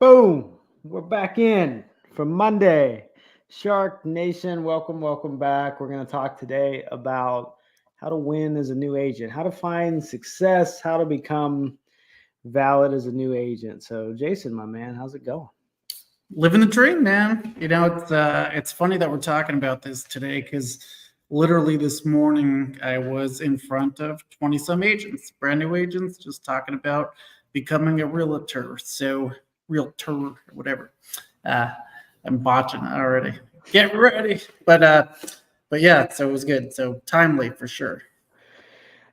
Boom! We're back in for Monday. Shark Nation, welcome back. We're going to talk today about how to win as a new agent, how to find success, how to become valid as a new agent. So, Jason, my man, how's it going? Living the dream, man. It's funny that we're talking about this today because literally this morning I was in front of 20 some agents, brand new agents, just talking about becoming a realtor. Realtor, whatever. Uh, I'm botching it already. Get ready, but yeah. So it was good. So timely for sure.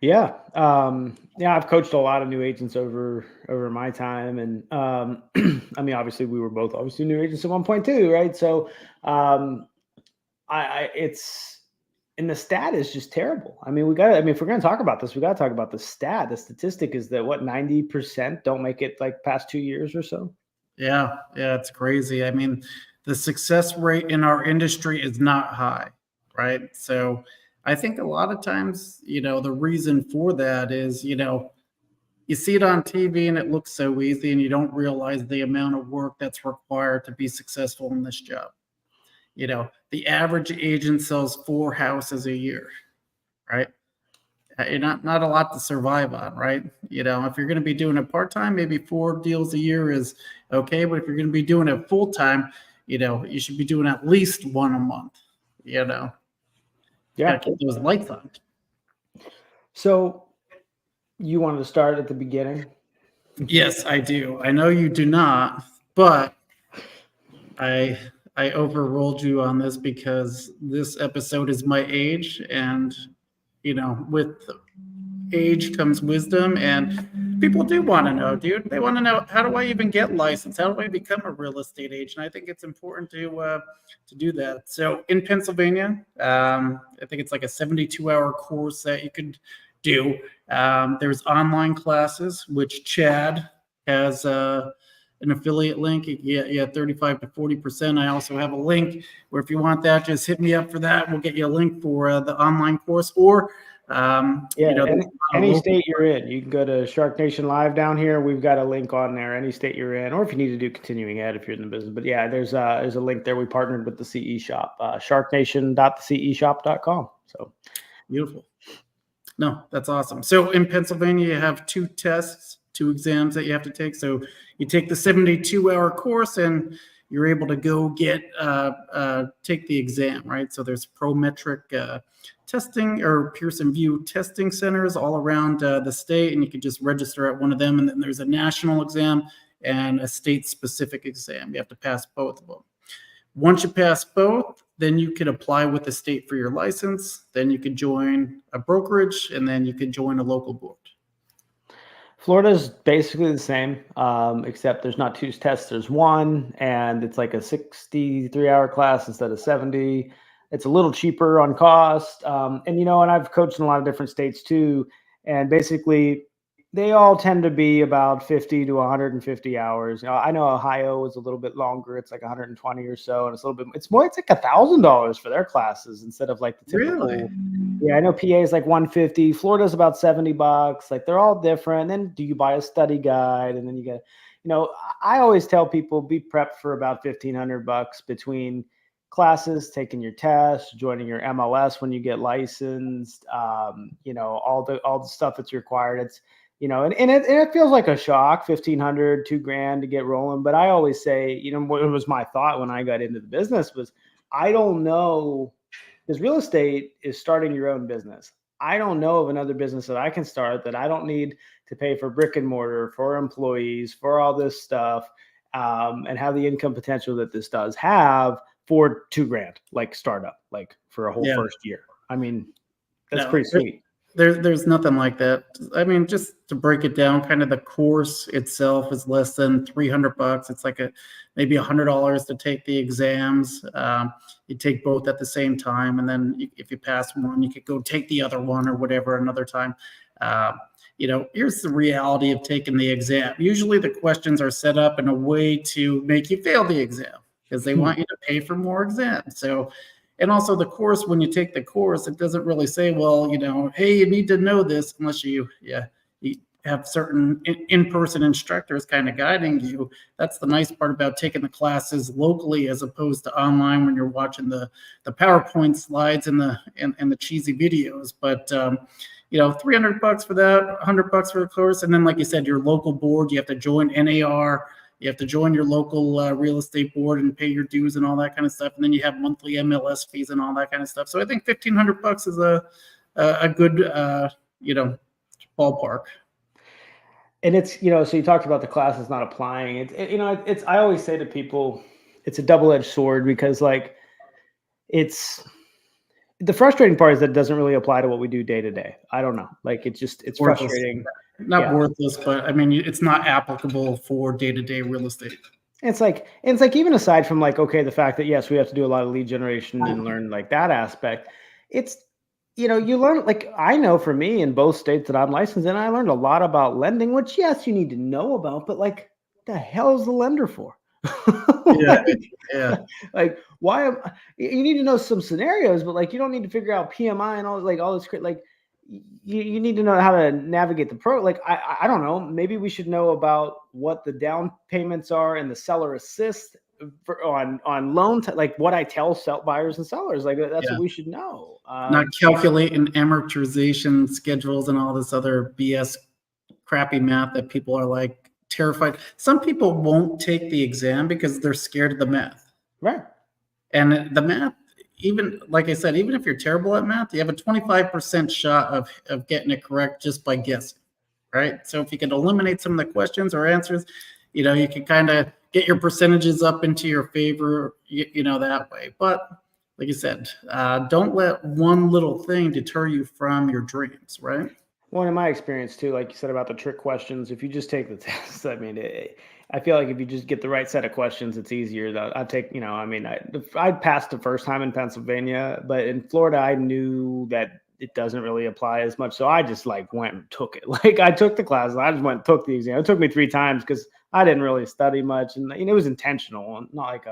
Yeah, I've coached a lot of new agents over my time, and I mean, obviously, we were both obviously new agents at one point too, right? So, um, I it's and the stat is just terrible. I mean, if we're going to talk about this, we got to talk about the stat. The statistic is that what 90% don't make it like past 2 years or so. Yeah, it's crazy. I mean, the success rate in our industry is not high, right? So I think a lot of times, the reason for that is, you see it on TV and it looks so easy, and you don't realize the amount of work that's required to be successful in this job. The average agent sells 4 houses a year, right? Not a lot to survive on, right? If you're going to be doing it part-time, maybe 4 deals a year is okay. But if you're going to be doing it full-time, you should be doing at least one a month. Yeah. Gotta keep those lights on. So you wanted to start at the beginning? Yes, I do. I know you do not, but I overruled you on this because this episode is my age, and with age comes wisdom, and people do want to know, dude. They want to know, how do I even get licensed? How do I become a real estate agent? I think it's important to do that. So in Pennsylvania, I think it's like a 72-hour course that you could do. There's online classes, which Chad has an affiliate link. You get 35 to 40%. I also have a link where if you want that, just hit me up for that. We'll get you a link for the online course, or any state you're in, you can go to SharkNation Live down here. We've got a link on there. Any state you're in, or if you need to do continuing ed if you're in the business. But yeah, there's a link there. We partnered with the CE Shop, sharknation.theceshop.com. So beautiful. No, that's awesome. So in Pennsylvania, you have 2 tests, 2 exams that you have to take. So you take the 72-hour course, and you're able to go take the exam, right? So there's Prometric testing or Pearson VUE testing centers all around the state, and you can just register at one of them. And then there's a national exam and a state-specific exam. You have to pass both of them. Once you pass both, then you can apply with the state for your license. Then you could join a brokerage, and then you could join a local board. Florida's basically the same, except there's not 2 tests. There's 1, and it's like a 63-hour class instead of 70. It's a little cheaper on cost. And I've coached in a lot of different states too. And basically, they all tend to be about 50 to 150 hours. I know Ohio is a little bit longer. It's like 120 or so, and it's like $1,000 for their classes instead of like the typical. Really? Yeah, I know PA is like 150. Florida's about $70. Like, they're all different. And then do you buy a study guide? And then you get, I always tell people, be prepped for about $1,500 between classes, taking your test, joining your MLS when you get licensed, all the stuff that's required. It's, and it feels like a shock, $1,500, $2,000 to get rolling. But I always say, what was my thought when I got into the business was, I don't know, because real estate is starting your own business. I don't know of another business that I can start that I don't need to pay for brick and mortar, for employees, for all this stuff, and have the income potential that this does have for $2,000, like startup, like for a whole first year. I mean, that's pretty sweet. There's nothing like that. I mean, just to break it down, kind of the course itself is less than $300. It's like maybe $100 to take the exams. You take both at the same time, and then if you pass one, you could go take the other one or whatever another time. Here's the reality of taking the exam. Usually the questions are set up in a way to make you fail the exam because they want you to pay for more exams. So, and also the course, when you take the course, it doesn't really say, well, hey, you need to know this unless you have certain in-person instructors kind of guiding you. That's the nice part about taking the classes locally as opposed to online when you're watching the PowerPoint slides and the cheesy videos. But $300 for that, $100 for the course, and then like you said, your local board, you have to join NAR. You have to join your local real estate board and pay your dues and all that kind of stuff. And then you have monthly MLS fees and all that kind of stuff. So I think $1,500 is a good ballpark. And it's, so you talked about the classes not applying. It's I always say to people, it's a double-edged sword because like it's the frustrating part is that it doesn't really apply to what we do day to day. I don't know. Like it's Worthless. frustrating. Not worthless, but I mean, it's not applicable for day-to-day real estate. It's like even aside from like, okay, the fact that yes, we have to do a lot of lead generation and learn like that aspect, it's, you learn, like I know for me in both states that I'm licensed in, I learned a lot about lending, which yes, you need to know about, but like the hell is the lender for? Like why you need to know some scenarios, but like you don't need to figure out PMI and all this like you need to know how to navigate the like I don't know, maybe we should know about what the down payments are and the seller assist on loan like what I tell buyers and sellers, like that's what we should know. Not calculating amortization schedules and all this other BS crappy math that people are like terrified. Some people won't take the exam because they're scared of the math. Right. And the math, even like I said, even if you're terrible at math, you have a 25% shot of getting it correct just by guessing, right? So if you can eliminate some of the questions or answers, you can kind of get your percentages up into your favor, that way. But like you said, don't let one little thing deter you from your dreams, right? Well, in my experience too, like you said about the trick questions, if you just take the test, I mean, I feel like if you just get the right set of questions, it's easier. I passed the first time in Pennsylvania, but in Florida, I knew that it doesn't really apply as much. So I just like went and took it. Like I took the class, I just went and took the exam. It took me 3 times because I didn't really study much, and it was intentional, not like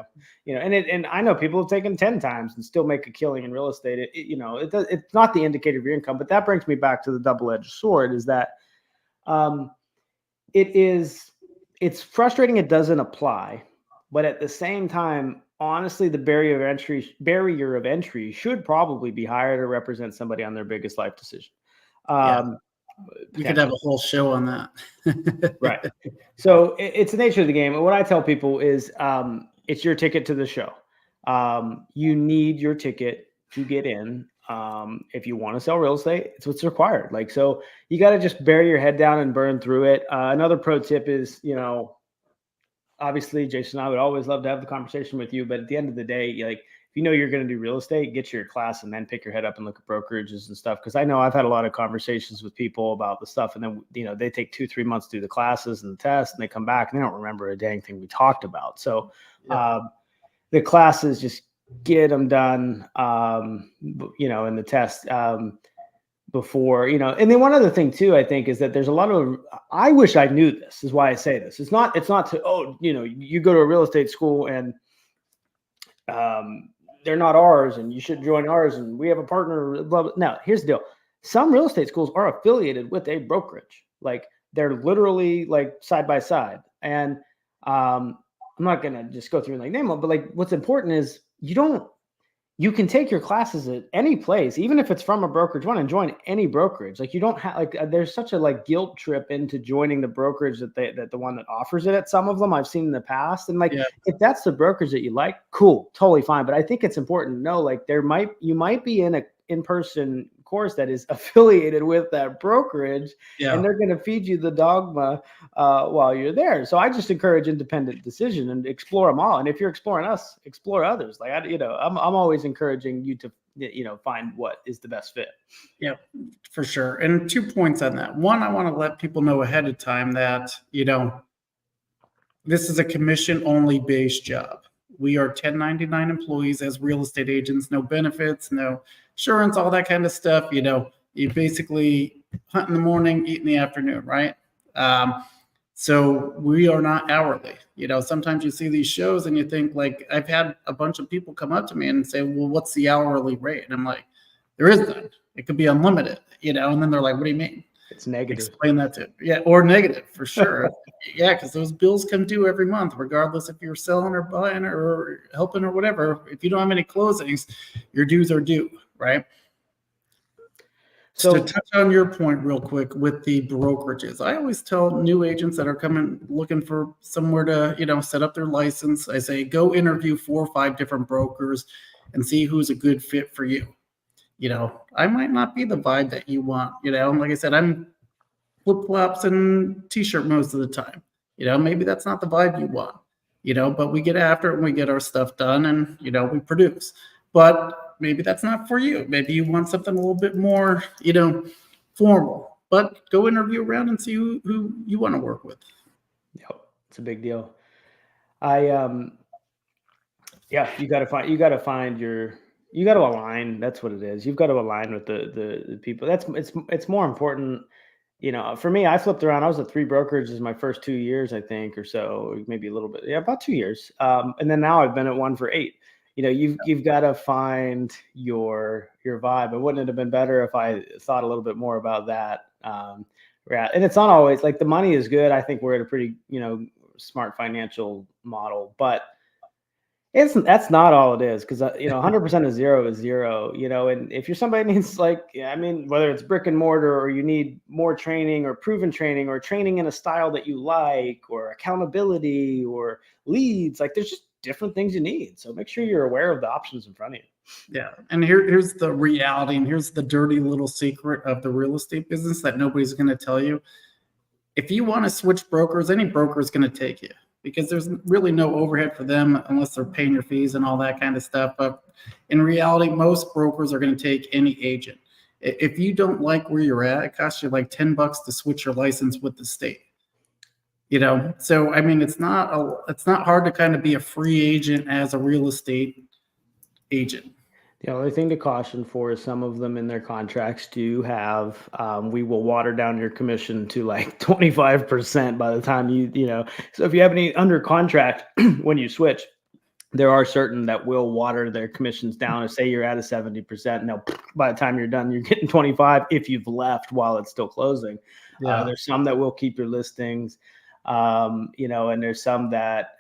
and I know people have taken 10 times and still make a killing in real estate. It's not the indicator of your income, but that brings me back to the double-edged sword is that it's frustrating it doesn't apply, but at the same time, honestly, the barrier of entry should probably be higher to represent somebody on their biggest life decision. We could have a whole show on that. Right. So it's the nature of the game. What I tell people is it's your ticket to the show. You need your ticket to get in. If you want to sell real estate, it's what's required. Like, so you got to just bury your head down and burn through it. Another pro tip is, obviously, Jason, I would always love to have the conversation with you, but at the end of the day, like, if you know you're going to do real estate, get your class and then pick your head up and look at brokerages and stuff. Cause I know I've had a lot of conversations with people about the stuff, and then, they take 2-3 months to do the classes and the test, and they come back and they don't remember a dang thing we talked about. So, the classes, just get them done, in the test, before, and then one other thing too, I think, is that there's a lot of, I wish I knew this, is why I say this. It's not to, you go to a real estate school and, they're not ours and you should join ours and we have a partner, blah, blah. Now, here's the deal. Some real estate schools are affiliated with a brokerage. Like they're literally like side by side. And, I'm not going to just go through and like name them, but like what's important is you can take your classes at any place, even if it's from a brokerage one, and join any brokerage. Like you don't have there's such a like guilt trip into joining the brokerage that the one that offers it at some of them I've seen in the past. And if that's the brokerage that you like, cool, totally fine. But I think it's important to know, like you might be in a in-person course that is affiliated with that brokerage, and they're going to feed you the dogma while you're there. So I just encourage independent decision and explore them all. And if you're exploring us, explore others. Like I'm always encouraging you to find what is the best fit. Yeah, for sure. And 2 points on that. One, I want to let people know ahead of time that this is a commission only based job. We are 1099 employees as real estate agents, no benefits, no insurance, all that kind of stuff. You basically hunt in the morning, eat in the afternoon, right? So we are not hourly. Sometimes you see these shows and you think, like, I've had a bunch of people come up to me and say, well, what's the hourly rate? And I'm like, there is none. It could be unlimited, and then they're like, what do you mean? It's negative. Explain that to, yeah, or negative for sure. Yeah, because those bills come due every month, regardless if you're selling or buying or helping or whatever. If you don't have any closings, your dues are due, right? So to touch on your point real quick with the brokerages, I always tell new agents that are coming looking for somewhere to, set up their license. I say, go interview 4 or 5 different brokers and see who's a good fit for you. I might not be the vibe that you want. Like I said, I'm flip-flops and t-shirt most of the time. Maybe that's not the vibe you want. But we get after it and we get our stuff done and we produce. But maybe that's not for you. Maybe you want something a little bit more, formal. But go interview around and see who you want to work with. Yep, it's a big deal. Yeah, you got to align. That's what it is. You've got to align with the people. It's more important. For me, I flipped around. I was at 3 brokerages my first 2 years, I think, or so, maybe a little bit. Yeah, about 2 years. And then now I've been at one for 8. You've got to find your vibe. And wouldn't it have been better if I thought a little bit more about that? And it's not always like the money is good. I think we're at a pretty, smart financial model, but that's not all it is, because 100% of zero is zero. And if you're somebody needs, whether it's brick and mortar, or you need more training or proven training, or training in a style that you like, or accountability, or leads, there's just different things you need. So make sure you're aware of the options in front of you. Yeah. And here's the reality, and here's the dirty little secret of the real estate business that nobody's going to tell you. If you want to switch brokers, any broker is going to take you, because there's really no overhead for them unless they're paying your fees and all that kind of stuff. But in reality, most brokers are going to take any agent. If you don't like where you're at, it costs you like $10 to switch your license with the state. So it's not hard to kind of be a free agent as a real estate agent. The only thing to caution for is some of them in their contracts do have, we will water down your commission to 25% by the time so if you have any under contract when you switch, there are certain that will water their commissions down. Or say you're at a 70%, and by the time you're done, you're getting 25 if you've left while it's still closing. Yeah. There's some that will keep your listings, and there's some that,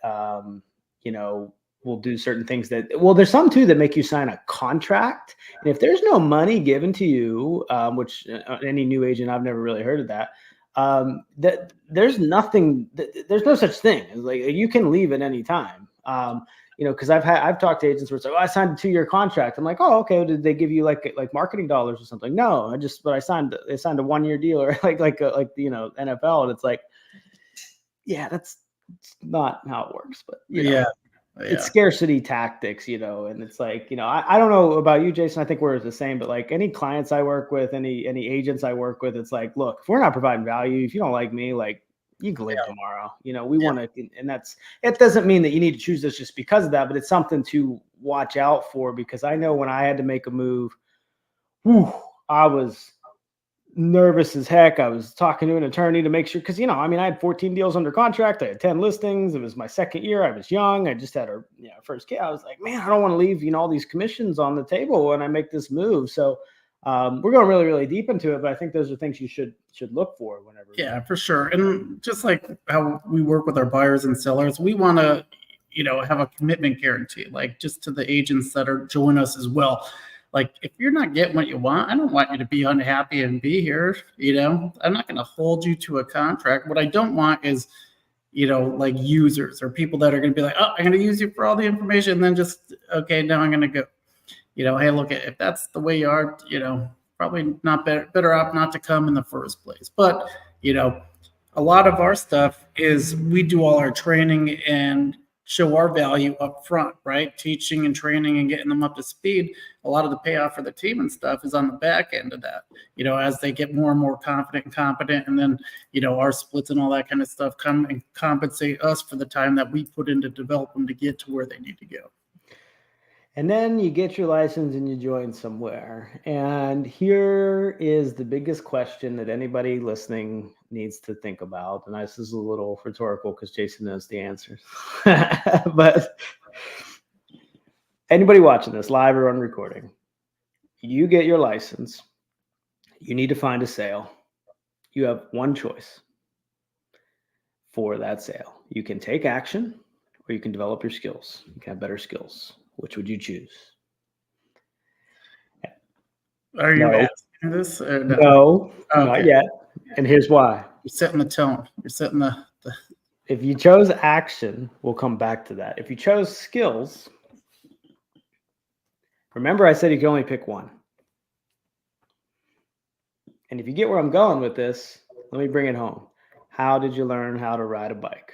will do certain things there's some too that make you sign a contract. And if there's no money given to you, which any new agent, I've never really heard of that, that there's nothing, there's no such thing. You can leave at any time. Because I've talked to agents where it's like, I signed a 2-year contract. I'm like, oh, okay. Did they give you like marketing dollars or something? No, I signed a 1-year deal, or like NFL. And it's like, yeah, that's not how it works, but yeah. It's scarcity tactics, and it's like, I don't know about you, Jason. I think we're the same, but any clients I work with, any agents I work with, it's like, look, if we're not providing value, if you don't like me, you can leave tomorrow. We want to, and it doesn't mean that you need to choose this just because of that, but it's something to watch out for, because I know when I had to make a move, I was nervous as heck. I was talking to an attorney to make sure, because I had 14 deals under contract. I had 10 listings. It was my second year. I was young. I just had our first kid. I was like, man, I don't want to leave all these commissions on the table when I make this move. So we're going really, really deep into it, but I think those are things you should look for whenever. Yeah, for sure. And just like how we work with our buyers and sellers, we want to have a commitment guarantee, just to the agents that are joining us as well. If you're not getting what you want, I don't want you to be unhappy and be here. I'm not going to hold you to a contract. What I don't want is, users or people that are going to be like, oh, I'm going to use you for all the information, and then just, okay, now I'm going to go. Hey, look, if that's the way you are, probably not better off not to come in the first place. But, a lot of our stuff is we do all our training and show our value up front, right? Teaching and training and getting them up to speed. A lot of the payoff for the team and stuff is on the back end of that, as they get more and more confident and competent. And then, our splits and all that kind of stuff come and compensate us for the time that we put in to develop them to get to where they need to go. And then you get your license and you join somewhere. And here is the biggest question that anybody listening needs to think about. And this is a little rhetorical because Jason knows the answers. But anybody watching this live or on recording, you get your license. You need to find a sale. you have one choice for that sale. You can take action or you can develop your skills. You can have better skills. Which would you choose? Are you No. asking this? Or no? No, Okay. not yet. And here's why. You're setting the tone. You're setting the If you chose action, we'll come back to that. If you chose skills, remember I said you can only pick one. And if you get where I'm going with this, let me bring it home. How did you learn how to ride a bike?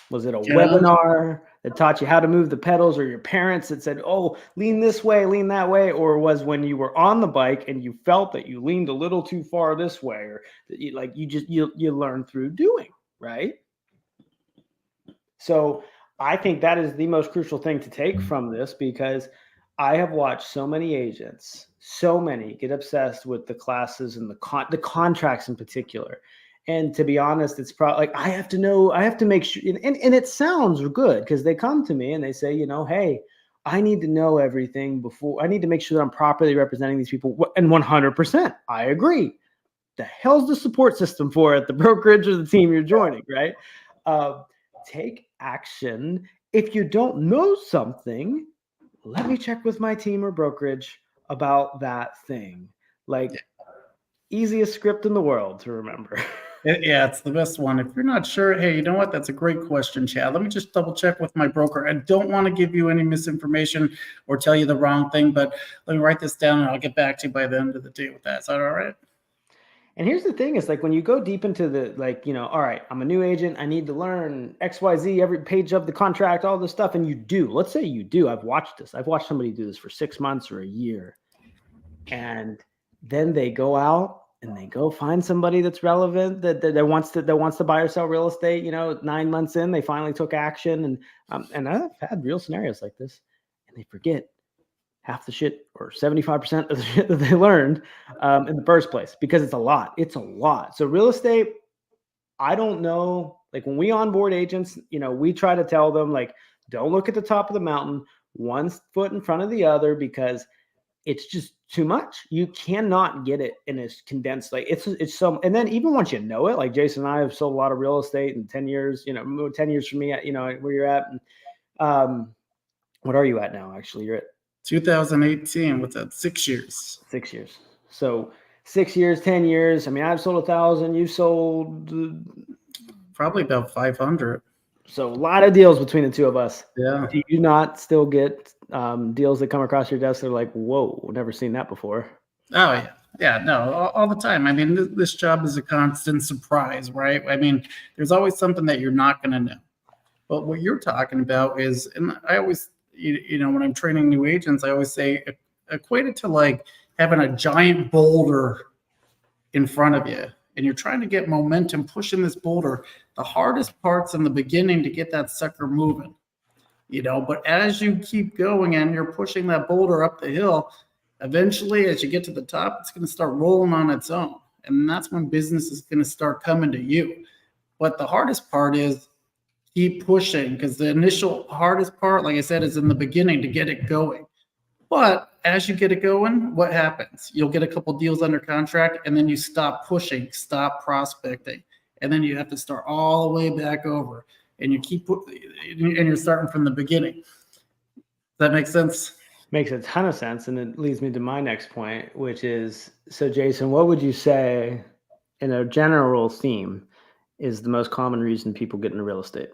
Was it a webinar that taught you how to move the pedals, or your parents that said, oh, lean this way, lean that way? Or was when you were on the bike and you felt that you leaned a little too far this way, or that you learn through doing, right? So I think that is the most crucial thing to take from this, because I have watched so many agents, so many get obsessed with the classes and the contracts in particular. And to be honest, it's probably like, I have to make sure, and it sounds good because they come to me and they say, hey, I need to know everything before, I need to make sure that I'm properly representing these people. And 100%, I agree. The hell's the support system for it? The brokerage or the team you're joining, right? Take action. If you don't know something, let me check with my team or brokerage about that thing. Like, easiest script in the world to remember. Yeah, it's the best one. If you're not sure, hey, you know what? That's a great question, Chad. Let me just double check with my broker. I don't want to give you any misinformation or tell you the wrong thing, but let me write this down and I'll get back to you by the end of the day with that. Is that all right? And here's the thing, is like when you go deep into the, all right, I'm a new agent. I need to learn XYZ, every page of the contract, all this stuff. And you do, let's say you do, I've watched this. I've watched somebody do this for 6 months or a year. And then they go out and they go find somebody that's relevant that wants to buy or sell real estate. 9 months in, they finally took action, and I've had real scenarios like this, and they forget half the shit or 75% of the shit that they learned in the first place, because it's a lot. It's a lot. So real estate, I don't know. Like when we onboard agents, we try to tell them, like, don't look at the top of the mountain, one foot in front of the other, because it's just too much. You cannot get it in a condensed, like it's so, and then even once you know it, like Jason and I have sold a lot of real estate in 10 years, 10 years for me, where you're at. And, what are you at now? Actually, you're at 2018. What's that? 6 years. 6 years. So 6 years, 10 years. I mean, I've sold 1,000. You sold probably about 500. So a lot of deals between the two of us. Yeah. Do you not still get deals that come across your desk that are like, whoa, never seen that before? Oh, yeah. Yeah, no, all the time. I mean, this job is a constant surprise, right? I mean, there's always something that you're not going to know. But what you're talking about is, and I always, when I'm training new agents, I always say, equate it to like having a giant boulder in front of you, and you're trying to get momentum pushing this boulder. The hardest part's in the beginning to get that sucker moving, but as you keep going and you're pushing that boulder up the hill, eventually as you get to the top, it's going to start rolling on its own. And that's when business is going to start coming to you. But the hardest part is keep pushing, because the initial hardest part, like I said, is in the beginning to get it going. But as you get it going, what happens? You'll get a couple deals under contract, and then you stop pushing, stop prospecting, and then you have to start all the way back over, and you're starting from the beginning. Does that make sense? Makes a ton of sense, and it leads me to my next point, which is, so Jason, what would you say in a general theme is the most common reason people get into real estate?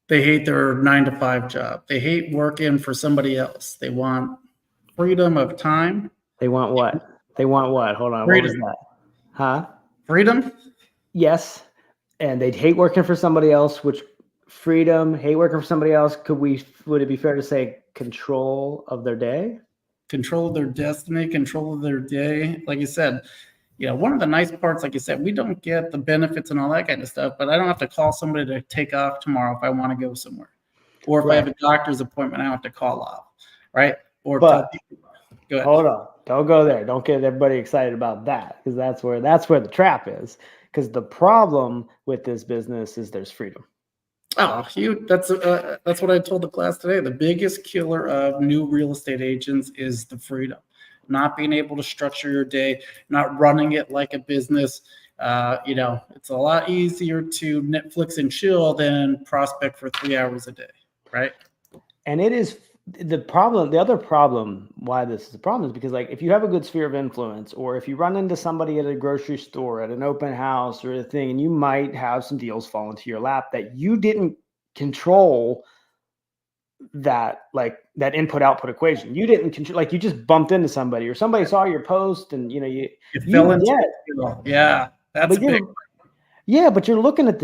They hate their 9-to-5 job. They hate working for somebody else. They want freedom of time. They want what? Hold on. Freedom. What was that? Huh? Freedom? Yes. And they'd hate working for somebody else, which freedom, hate working for somebody else. Would it be fair to say control of their day? Control of their destiny, control of their day. Like you said, one of the nice parts, like you said, we don't get the benefits and all that kind of stuff, but I don't have to call somebody to take off tomorrow if I want to go somewhere. Or if I have a doctor's appointment, I don't have to call off, right? Or but go ahead. Hold on. Don't go there. Don't get everybody excited about that, because that's where the trap is. Because the problem with this business is there's freedom. Oh, that's what I told the class today. The biggest killer of new real estate agents is the freedom. not being able to structure your day, not running it like a business. It's a lot easier to Netflix and chill than prospect for 3 hours a day, right? And it is the problem. The other problem why this is a problem is because, like, if you have a good sphere of influence, or if you run into somebody at a grocery store, at an open house or a thing, and you might have some deals fall into your lap that you didn't control, that input output equation, you didn't control, like you just bumped into somebody, or somebody saw your post, and you fell into it. Yeah, that's a big. Yeah, but they're looking at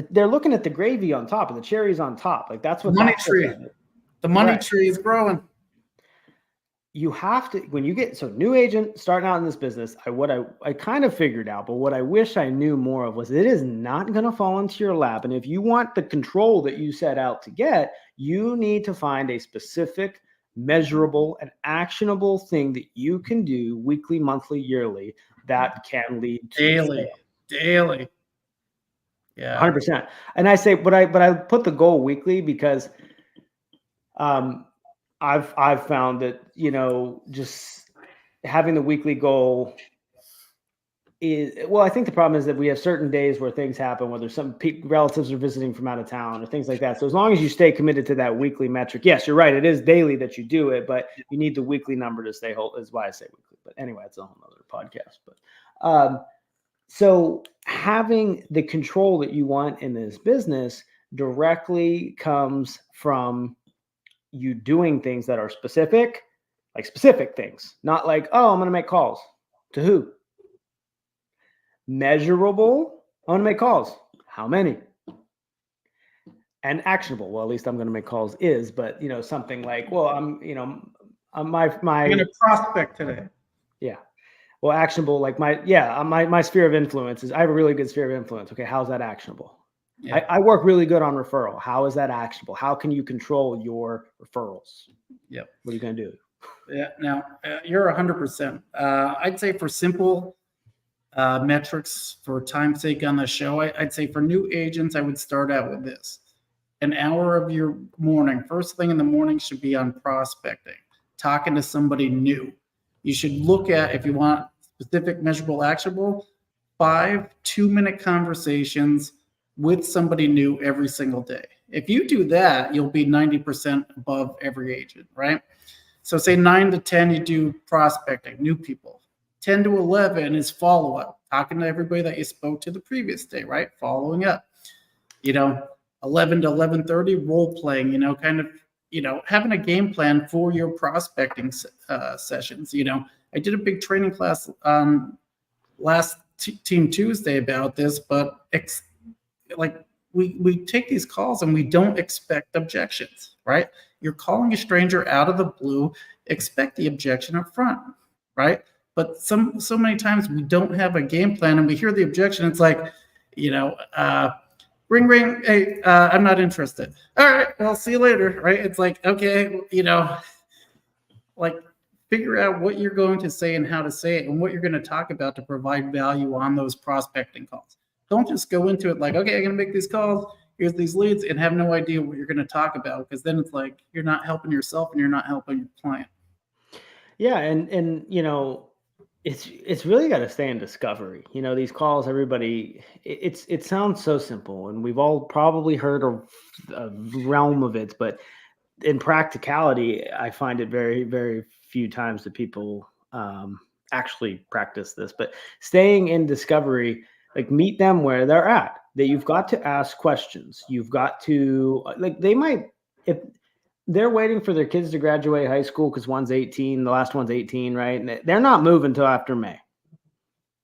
the gravy on top, and the cherries on top. Like that's what money tree. The money tree is growing. You have to, when you get new agent starting out in this business, I kind of figured out, but what I wish I knew more of was it is not going to fall into your lap. And if you want the control that you set out to get, you need to find a specific, measurable, and actionable thing that you can do weekly, monthly, yearly that can lead to daily. Yeah, 100%. And I say, but I put the goal weekly because I've found that, just having the weekly goal is, well, I think the problem is that we have certain days where things happen, whether some relatives are visiting from out of town or things like that. So as long as you stay committed to that weekly metric, yes, you're right. It is daily that you do it, but you need the weekly number to stay whole, is why I say weekly. But anyway, it's a whole other podcast. But so having the control that you want in this business directly comes from you doing things that are specific, like specific things, not like, oh, I'm going to make calls. To who? Measurable. I'm going to make calls. How many? And actionable. Well, at least I'm going to make calls but something like, well, I'm going to prospect today. Yeah. Well, actionable, like my sphere of influence is, I have a really good sphere of influence. Okay. How's that actionable? Yeah. I work really good on referral. How is that actionable? How can you control your referrals? Yep. What are you going to do? Yeah. Now you're 100%. I'd say for simple metrics, for time's sake on the show, I'd say for new agents, I would start out with this. An hour of your morning, first thing in the morning, should be on prospecting, talking to somebody new. You should look at, if you want specific, measurable, actionable, 5 2-minute conversations with somebody new every single day. If you do that, you'll be 90% above every agent, right? So say 9 to 10, you do prospecting, new people. 10 to 11 is follow-up, talking to everybody that you spoke to the previous day, right? Following up. 11 to 11:30, role-playing, kind of, having a game plan for your prospecting sessions. I did a big training class last Team Tuesday about this, but we take these calls and we don't expect objections, right? You're calling a stranger out of the blue, expect the objection up front, right? But so many times we don't have a game plan and we hear the objection. It's like, ring, ring. Hey, I'm not interested. All right, I'll see you later, right? It's like, okay, figure out what you're going to say and how to say it and what you're going to talk about to provide value on those prospecting calls. Don't just go into it like, okay, I'm going to make these calls, here's these leads, and have no idea what you're going to talk about, because then it's like you're not helping yourself and you're not helping your client. Yeah, and it's really got to stay in discovery. These calls, everybody, it sounds so simple, and we've all probably heard a realm of it, but in practicality, I find it very, very few times that people actually practice this. But staying in discovery, like, meet them where they're at. That you've got to ask questions. You've got to, they might, if they're waiting for their kids to graduate high school, because one's 18, the last one's 18, right? And they're not moving till after May.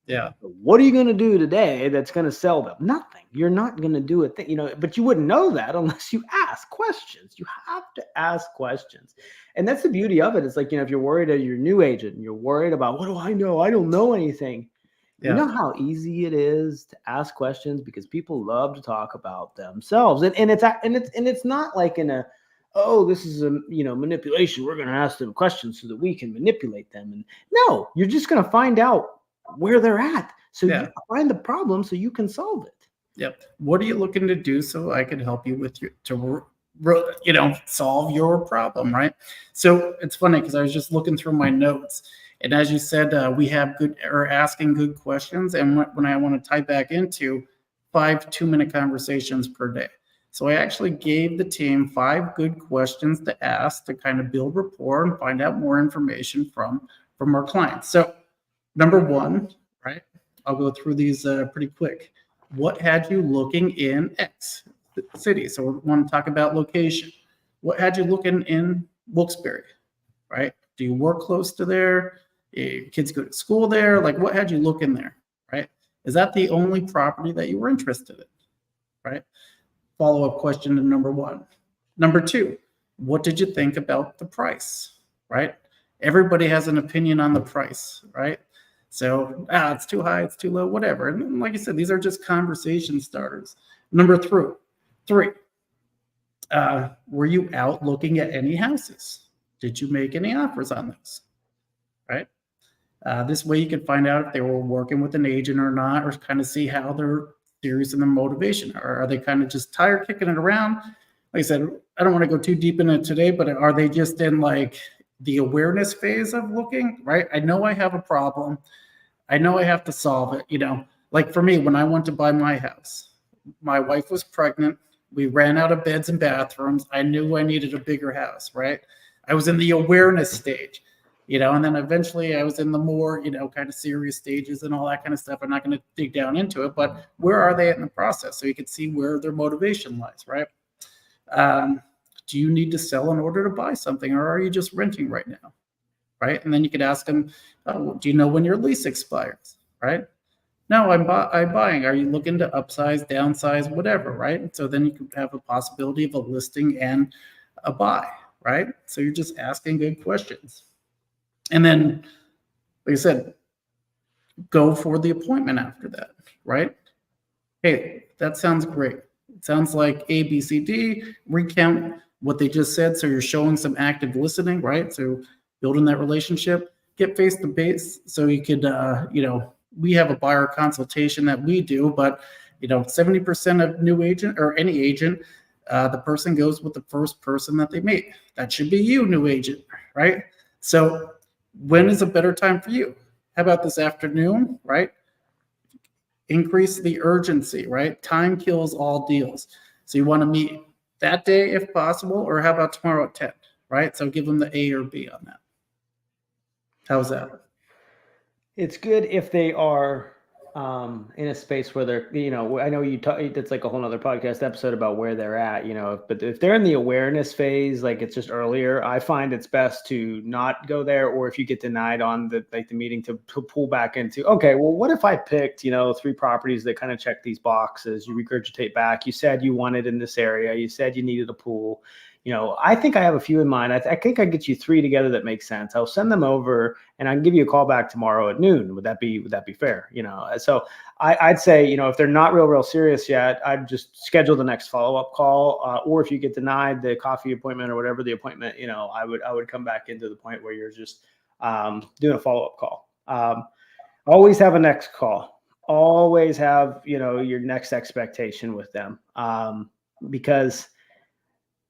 Yeah. What are you going to do today that's going to sell them? Nothing. You're not going to do a thing, but you wouldn't know that unless you ask questions. You have to ask questions. And that's the beauty of it. It's like, if you're worried that you're a new agent and you're worried about, what do I know? I don't know anything. Yeah. You know how easy it is to ask questions, because people love to talk about themselves. And it's not like in a, oh, this is a manipulation. We're going to ask them questions so that we can manipulate them. And no, you're just going to find out where they're at. So you find the problem so you can solve it. Yep. What are you looking to do so I can help you with solve your problem, right? So it's funny because I was just looking through my notes, And as you said, we have good or asking good questions. And when I want to tie back into 5 2-minute conversations per day. So I actually gave the team 5 good questions to ask to kind of build rapport and find out more information from our clients. So number 1, right? I'll go through these pretty quick. What had you looking in X city? So we want to talk about location. What had you looking in Wilkes-Barre, right? Do you work close to there? Kids go to school there? Like, what had you looking there, right? Is that the only property that you were interested in, right? Follow-up question to number 1. Number 2, what did you think about the price, right? Everybody has an opinion on the price, right? So, it's too high, it's too low, whatever. And like I said, these are just conversation starters. Number 3, were you out looking at any houses? Did you make any offers on those, right? This way you can find out if they were working with an agent or not, or kind of see how they're serious in their motivation. Or are they kind of just tired kicking it around? Like I said, I don't want to go too deep in it today, but are they just in like the awareness phase of looking, right? I know I have a problem. I know I have to solve it. Like for me, when I went to buy my house, my wife was pregnant. We ran out of beds and bathrooms. I knew I needed a bigger house, right? I was in the awareness stage, and then eventually I was in the more, kind of serious stages and all that kind of stuff. I'm not going to dig down into it, but where are they in the process? So you can see where their motivation lies, right? Do you need to sell in order to buy something, or are you just renting right now, right? And then you could ask them, do you know when your lease expires, right? No, I'm buying. Are you looking to upsize, downsize, whatever, right? So then you could have a possibility of a listing and a buy, right? So you're just asking good questions. And then, like I said, go for the appointment after that, right? Hey, that sounds great. It sounds like A, B, C, D. Recount what they just said. So you're showing some active listening, right? So building that relationship, get face to face. So you could, we have a buyer consultation that we do, but 70% of new agent or any agent, the person goes with the first person that they meet. That should be you, new agent, right? So when is a better time for you? How about this afternoon, right? Increase the urgency, right? Time kills all deals. So you want to meet that day if possible, or how about tomorrow at 10, right? So give them the A or B on that. How's that? It's good if they are in a space where they're, I know you talk, that's like a whole nother podcast episode about where they're at, but if they're in the awareness phase, like it's just earlier, I find it's best to not go there. Or if you get denied on the meeting, to pull back into, okay, well, what if I picked, 3 properties that kind of check these boxes? You regurgitate back. You said you wanted in this area. You said you needed a pool. I think I have a few in mind. I think I get you 3 together that make sense. I'll send them over and I can give you a call back tomorrow at noon. Would that be fair? So I'd say, if they're not real serious yet, I'd just schedule the next follow-up call. Or if you get denied the coffee appointment or whatever the appointment, I would come back into the point where you're just doing a follow-up call. Always have a next call. Always have, your next expectation with them. Because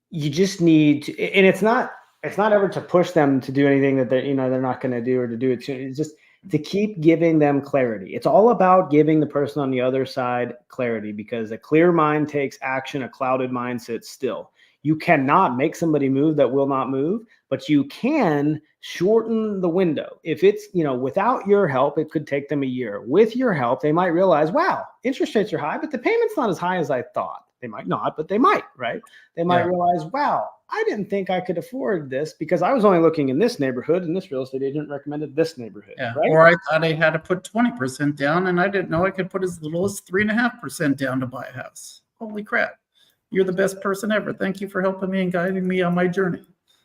you just need to, and it's not ever to push them to do anything that they're not going to do, or to do it soon. It's just to keep giving them clarity. It's all about giving the person on the other side clarity, because a clear mind takes action, a clouded mind sits still. You cannot make somebody move that will not move, but you can shorten the window. If it's, without your help, it could take them a year. With your help, they might realize, wow, interest rates are high, but the payment's not as high as I thought. They might not, but they might, right? They might realize, wow, I didn't think I could afford this because I was only looking in this neighborhood and this real estate agent recommended this neighborhood. Yeah. Right? Or I thought I had to put 20% down and I didn't know I could put as little as 3.5% down to buy a house. Holy crap. You're the best person ever. Thank you for helping me and guiding me on my journey.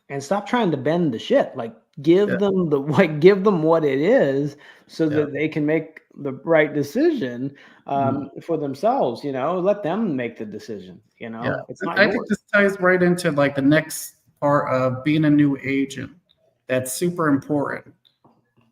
And stop trying to bend the shit. Like give them give them what it is, so that they can make the right decision for themselves. Let them make the decision. It's not I think this ties right into like the next part of being a new agent. That's super important.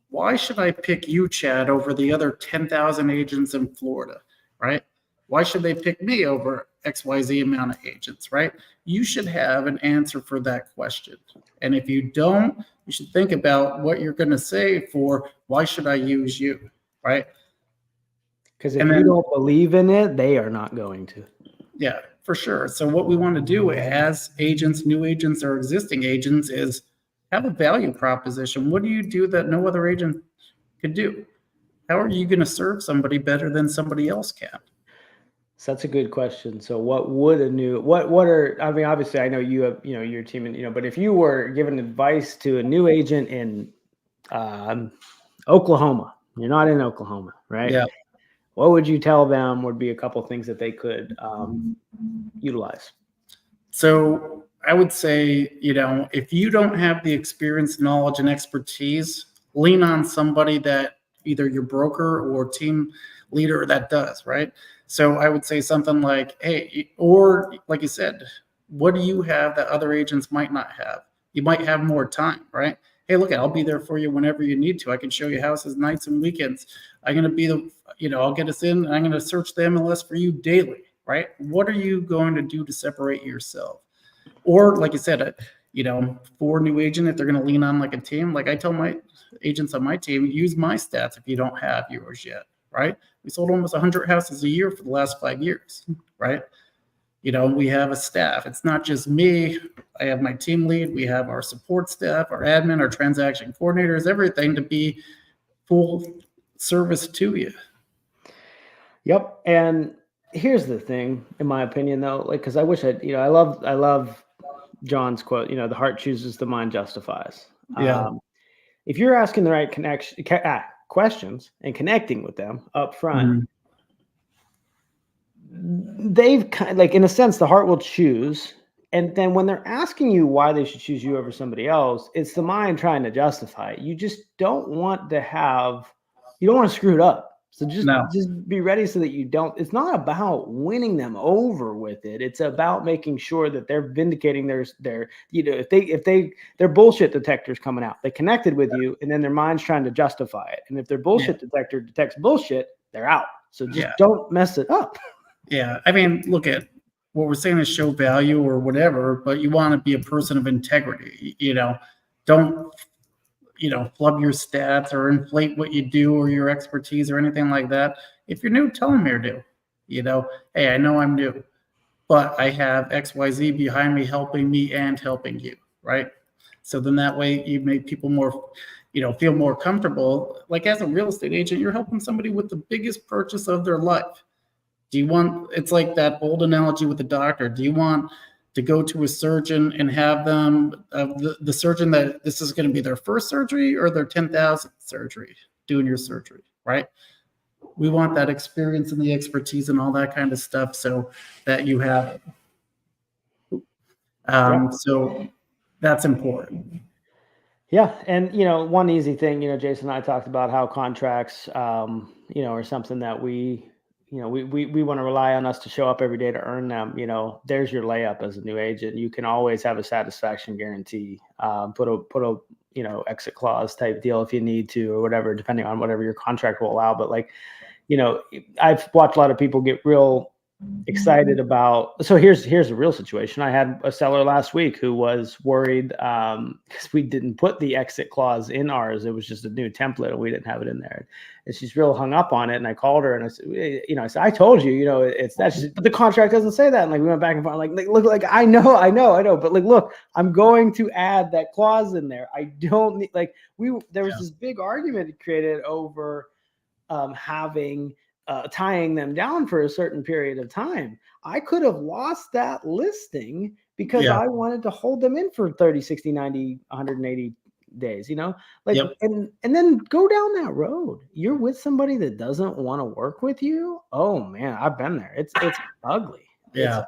Why should I pick you, Chad, over the other 10,000 agents in Florida, right? Why should they pick me over XYZ amount of agents, right? You should have an answer for that question. And if you don't, you should think about what you're going to say for why should I use you, right? Because if you don't believe in it, they are not going to. Yeah, for sure. So what we want to do as agents, new agents or existing agents is have a value proposition. What do you do that no other agent could do? How are you going to serve somebody better than somebody else can? So that's a good question. So what would I mean, obviously I know you have, your team and, but if you were giving advice to a new agent in Oklahoma, you're not in Oklahoma, right? Yeah. What would you tell them would be a couple things that they could utilize? So I would say, if you don't have the experience, knowledge, and expertise, lean on somebody that either your broker or team leader that does, right? So I would say something like, hey, or like you said, what do you have that other agents might not have? You might have more time, right? Hey, look, I'll be there for you whenever you need to. I can show you houses nights and weekends. I'm going to be I'll get us in and I'm going to search the MLS for you daily, right? What are you going to do to separate yourself? Or like you said, for a new agent, if they're going to lean on like a team, like I tell my agents on my team, use my stats if you don't have yours yet, right? We sold almost 100 houses a year for the last 5 years, right? We have a staff. It's not just me. I have my team lead. We have our support staff, our admin, our transaction coordinators, everything to be full service to you. Yep. And here's the thing, in my opinion, though, like, because I wish I love John's quote, the heart chooses, the mind justifies. Yeah. If you're asking the right questions and connecting with them up front, they've kind of, like, in a sense, the heart will choose. And then when they're asking you why they should choose you over somebody else, it's the mind trying to justify it. You just don't want to screw it up. So just be ready so that you don't. It's not about winning them over with it. It's about making sure that they're vindicating their if their bullshit detector's coming out, they connected with you, and then their mind's trying to justify it. And if their bullshit detector detects bullshit, they're out. So just don't mess it up. Yeah, I mean, look at what we're saying is show value or whatever, but you want to be a person of integrity. Don't flub your stats or inflate what you do or your expertise or anything like that. If you're new, tell them you're new. Hey, I know I'm new, but I have XYZ behind me helping me and helping you, right? So then that way you make people more, feel more comfortable. Like as a real estate agent, you're helping somebody with the biggest purchase of their life. It's like that old analogy with the doctor. Do you want to go to a surgeon and have them, the surgeon that this is going to be their first surgery or their 10,000th surgery, doing your surgery, right? We want that experience and the expertise and all that kind of stuff so that you have it. So that's important. Yeah. And, one easy thing, Jason and I talked about how contracts, are something that we want to rely on us to show up every day to earn them. There's your layup as a new agent. You can always have a satisfaction guarantee, put a exit clause type deal if you need to, or whatever, depending on whatever your contract will allow. But I've watched a lot of people get real excited about. So here's a real situation. I had a seller last week who was worried because we didn't put the exit clause in ours. It was just a new template and we didn't have it in there. And she's real hung up on it. And I called her and I said, I told you, it's that. But the contract doesn't say that. And we went back and forth. Look, I know. But look, I'm going to add that clause in there. I don't need there was this big argument created over having tying them down for a certain period of time. I could have lost that listing because I wanted to hold them in for 30, 60, 90, 180 days, and then go down that road. You're with somebody that doesn't want to work with you. Oh man, I've been there. It's ugly. Yeah.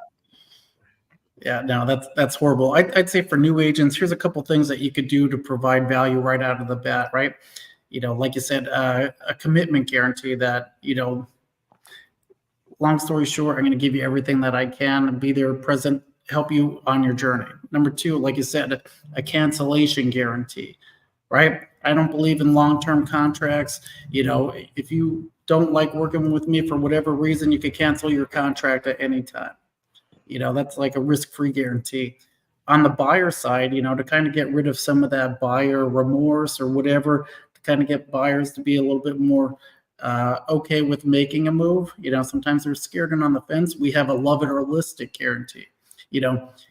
No, that's horrible. I'd say for new agents, here's a couple things that you could do to provide value right out of the bat, right? Like you said, a commitment guarantee that, long story short, I'm going to give you everything that I can and be there present, help you on your journey. Number two, like you said, a cancellation guarantee, right? I don't believe in long-term contracts. If you don't like working with me for whatever reason, you could cancel your contract at any time. That's like a risk-free guarantee. On the buyer side, to kind of get rid of some of that buyer remorse or whatever, to kind of get buyers to be a little bit more okay with making a move. Sometimes they're scared and on the fence. We have a love it or list it guarantee.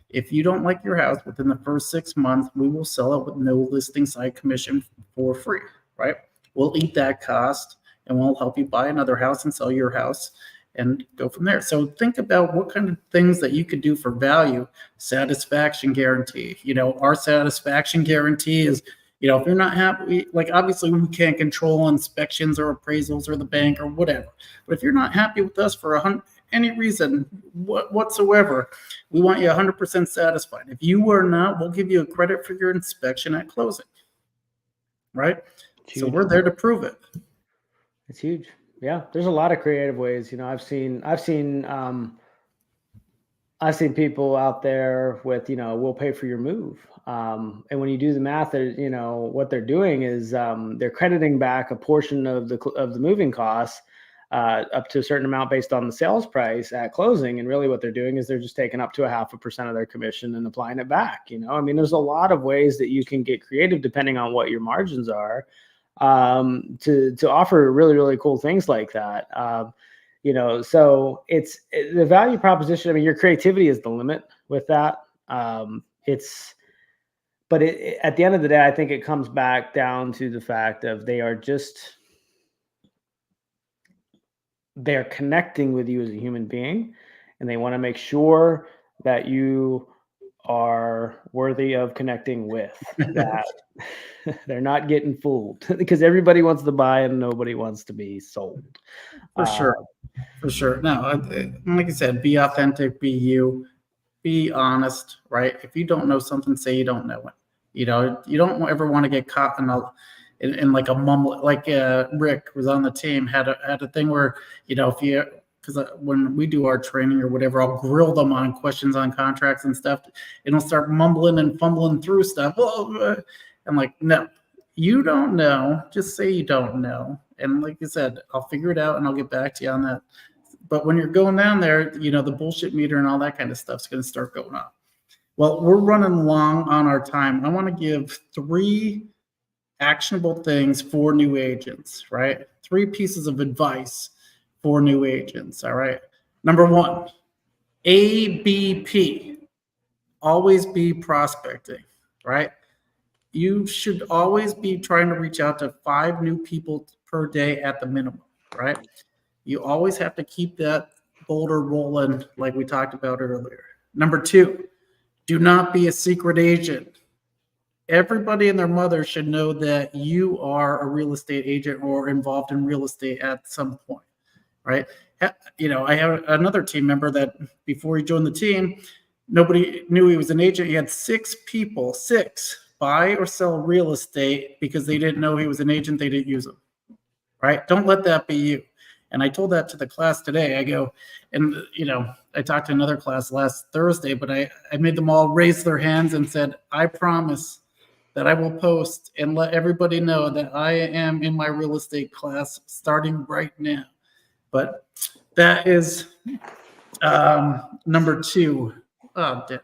If you don't like your house within the first 6 months, we will sell it with no listing side commission for free, right? We'll eat that cost and we'll help you buy another house and sell your house and go from there. So think about what kind of things that you could do for value. Satisfaction guarantee. Our satisfaction guarantee is, if you're not happy, like obviously we can't control inspections or appraisals or the bank or whatever. But if you're not happy with us for any reason whatsoever, we want you 100% satisfied. If you are not, we'll give you a credit for your inspection at closing. Right? So we're there to prove it. It's huge. Yeah, there's a lot of creative ways. I've seen people out there with, we'll pay for your move. And when you do the math, what they're doing is they're crediting back a portion of the moving costs up to a certain amount based on the sales price at closing. And really what they're doing is they're just taking up to 0.5% of their commission and applying it back. There's a lot of ways that you can get creative depending on what your margins are, to offer really, really cool things like that. So it's the value proposition. Your creativity is the limit with that. But at the end of the day, I think it comes back down to the fact of they're connecting with you as a human being, and they want to make sure that you are worthy of connecting with, that they're not getting fooled, because everybody wants to buy and nobody wants to be sold. For sure. No, like I said, be authentic, be you, be honest, right? If you don't know something, say you don't know it. You don't ever want to get caught in like a mumble. Like Rick was on the team, had a thing where, because when we do our training or whatever, I'll grill them on questions on contracts and stuff, and they'll start mumbling and fumbling through stuff. I'm like, no, you don't know. Just say you don't know. And like I said, I'll figure it out and I'll get back to you on that. But when you're going down there, the bullshit meter and all that kind of stuff is going to start going up. Well, we're running long on our time. I want to give 3 actionable things for new agents, right? 3 pieces of advice for new agents, all right? Number 1, ABP, always be prospecting, right? You should always be trying to reach out to 5 new people per day at the minimum, right? You always have to keep that boulder rolling like we talked about earlier. Number 2, do not be a secret agent. Everybody and their mother should know that you are a real estate agent or involved in real estate at some point, right? I have another team member that before he joined the team, nobody knew he was an agent. He had 6 people, 6, buy or sell real estate because they didn't know he was an agent. They didn't use him, right? Don't let that be you. And I told that to the class today. I go, and I talked to another class last Thursday, but I made them all raise their hands and said, I promise that I will post and let everybody know that I am in my real estate class starting right now. But that is number 2. Number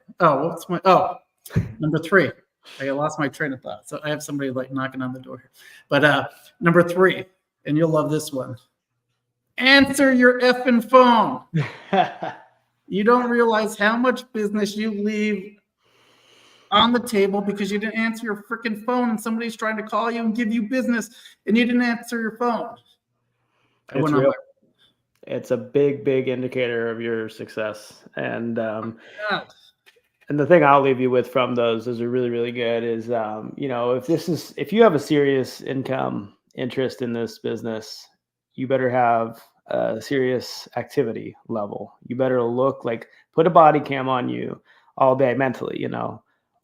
3. I lost my train of thought. So I have somebody like knocking on the door here. But number 3, and you'll love this one. Answer your effing phone. You don't realize how much business you leave on the table because you didn't answer your freaking phone and somebody's trying to call you and give you business and you didn't answer your phone. It's real. It's a big, big indicator of your success. And the thing I'll leave you with from those are really, really good is, if you have a serious income interest in this business, you better have a serious activity level. You better put a body cam on you all day mentally.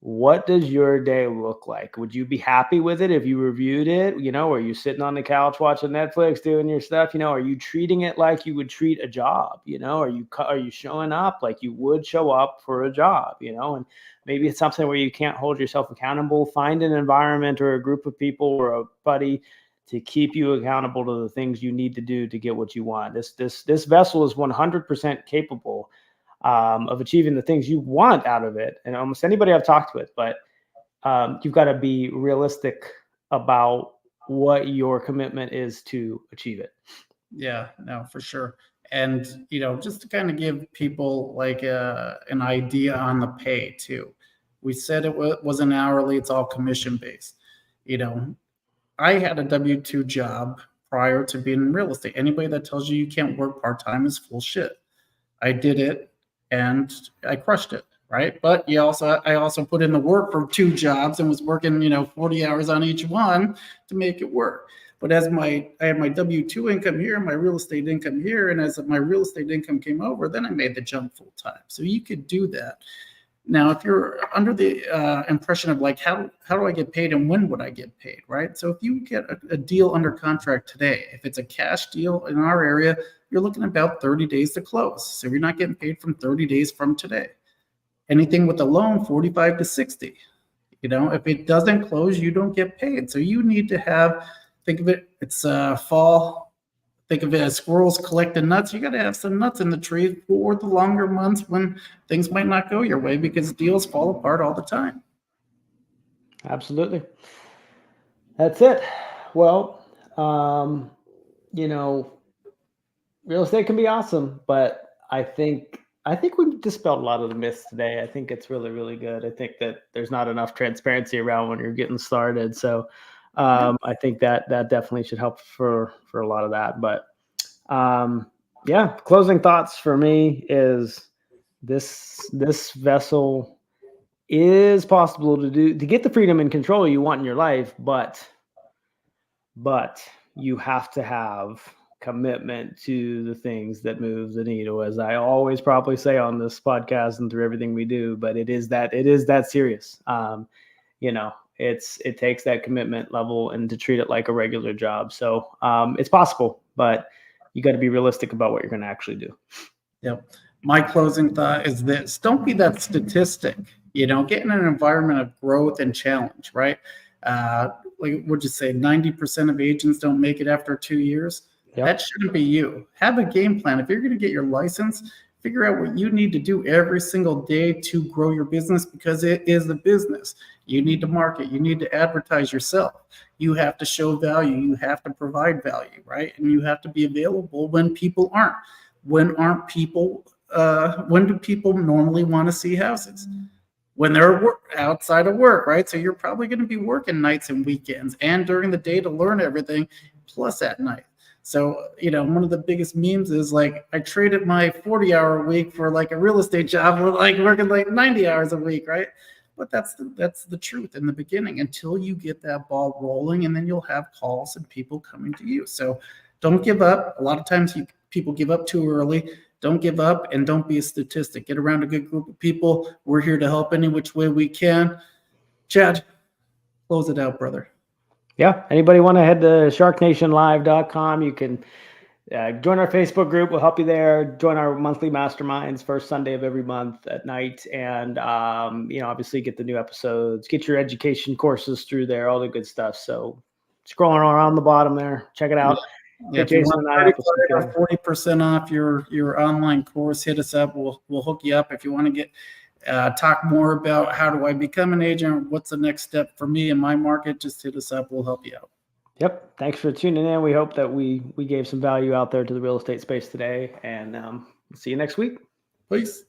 What does your day look like? Would you be happy with it if you reviewed it? Are you sitting on the couch watching Netflix, doing your stuff? Are you treating it like you would treat a job? Are you showing up like you would show up for a job? And maybe it's something where you can't hold yourself accountable. Find an environment or a group of people or a buddy to keep you accountable to the things you need to do to get what you want. This vessel is 100% capable of achieving the things you want out of it, and almost anybody I've talked with. But you've got to be realistic about what your commitment is to achieve it. Yeah, no, for sure. And just to kind of give people like an idea on the pay too. We said it wasn't hourly; it's all commission based. I had a W-2 job prior to being in real estate. Anybody that tells you can't work part-time is full shit. I did it and I crushed it, right? But I also put in the work for 2 jobs and was working, 40 hours on each one to make it work. But I had my W-2 income here, my real estate income here, and as my real estate income came over, then I made the jump full time. So you could do that. Now, if you're under the impression of like, how do I get paid and when would I get paid, right? So if you get a deal under contract today, if it's a cash deal in our area, you're looking at about 30 days to close. So you're not getting paid from 30 days from today. Anything with a loan, 45 to 60. If it doesn't close, you don't get paid. So you need to think of it, it's fall. Think of it as squirrels collecting nuts. You got to have some nuts in the tree for the longer months when things might not go your way because deals fall apart all the time. Absolutely. That's it. Well, real estate can be awesome, but I think we've dispelled a lot of the myths today. I think it's really, really good. I think that there's not enough transparency around when you're getting started. So I think that definitely should help for a lot of that. But closing thoughts for me is this vessel is possible to get the freedom and control you want in your life, but you have to have commitment to the things that move the needle, as I always probably say on this podcast and through everything we do. But it is that serious. It takes that commitment level and to treat it like a regular job. So it's possible, but you got to be realistic about what you're going to actually do. Yep. My closing thought is this: don't be that statistic. Get in an environment of growth and challenge, right? Like, would you say 90% of agents don't make it after 2 years? Yep. That shouldn't be you. Have a game plan. If you're going to get your license, figure out what you need to do every single day to grow your business, because it is a business. You need to market. You need to advertise yourself. You have to show value. You have to provide value, right? And you have to be available when people aren't. When do people normally want to see houses? When they're outside of work, right? So you're probably going to be working nights and weekends and during the day to learn everything, plus at night. So, one of the biggest memes is like, I traded my 40-hour week for like a real estate job with like working like 90 hours a week, right? But that's the truth in the beginning until you get that ball rolling, and then you'll have calls and people coming to you. So don't give up. A lot of times people give up too early. Don't give up, and don't be a statistic. Get around a good group of people. We're here to help any which way we can. Chad, close it out, brother. Yeah. Anybody want to head to SharkNationLive.com? You can join our Facebook group. We'll help you there. Join our monthly masterminds first Sunday of every month at night. And, obviously get the new episodes, get your education courses through there, all the good stuff. So scrolling around the bottom there, check it out. Yeah, if you want 40% off your online course, hit us up. We'll hook you up. If you want to get talk more about how do I become an agent, what's the next step for me in my market, just hit us up. We'll help you out. Yep. Thanks for tuning in. We hope that we gave some value out there to the real estate space today, and see you next week. Peace.